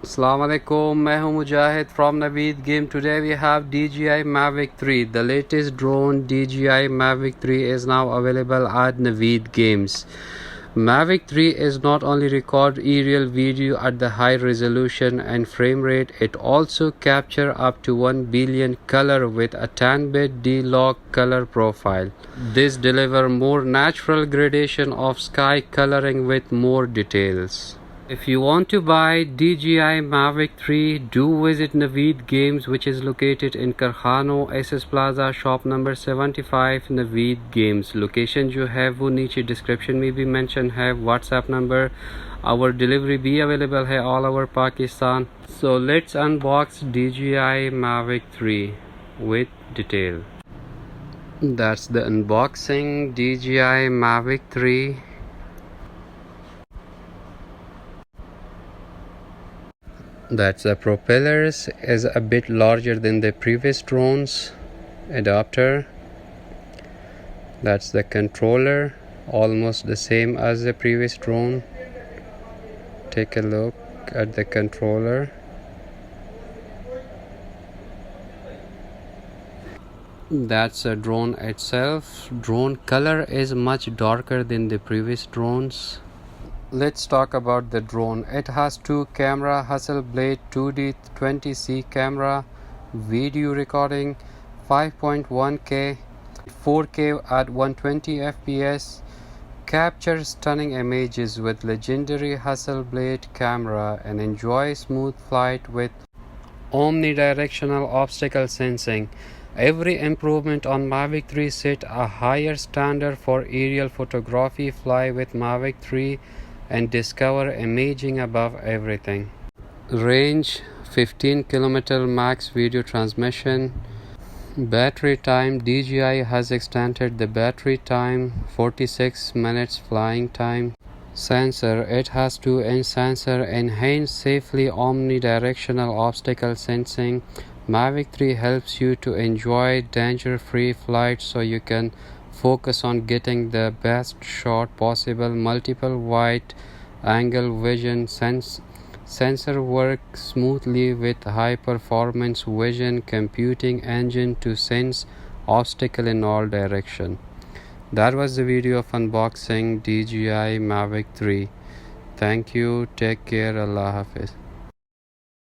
Assalamu alaikum, मैं हूं Mujahid from Naveed game. Today we have DJI Mavic 3. The latest drone DJI Mavic 3 is now available at Naveed games. Mavic 3 is not only record aerial video at the high resolution and frame rate, it also capture up to 1 billion color with a 10-bit D-Log color profile. This deliver more natural gradation of sky coloring with more details. If you want to buy DJI Mavic 3, do visit Naveed Games, which is located in Karkhano, S.S Plaza, shop number 75, Naveed Games. Location जो है वो नीचे description में भी mention है. WhatsApp number, our delivery भी available है all over Pakistan. So let's unbox DJI Mavic 3 with detail. That's the unboxing DJI Mavic 3. That's the propellers is a bit larger than the previous drones. Adapter. That's the controller, almost the same as the previous drone. Take a look at the controller. That's the drone itself. Drone color is much darker than the previous drones. Let's talk about the drone. It has two camera, Hasselblad 2D 20C camera, video recording 5.1K, 4K at 120 FPS, capture stunning images with legendary Hasselblad camera, and enjoy smooth flight with omnidirectional obstacle sensing. Every improvement on Mavic 3 set a higher standard for aerial photography. Fly with Mavic 3 and discover imaging above everything. Range 15 km max video transmission. Battery time, DJI has extended the battery time 46 minutes flying time. Sensor, it has 2-inch sensor, enhanced safely omnidirectional obstacle sensing. Mavic 3 helps you to enjoy danger-free flight so you can focus on getting the best shot possible. Multiple wide angle vision sensor works smoothly with high performance vision computing engine to sense obstacle in all direction. That was the video of unboxing DJI Mavic 3. Thank you, take care, Allah Hafiz.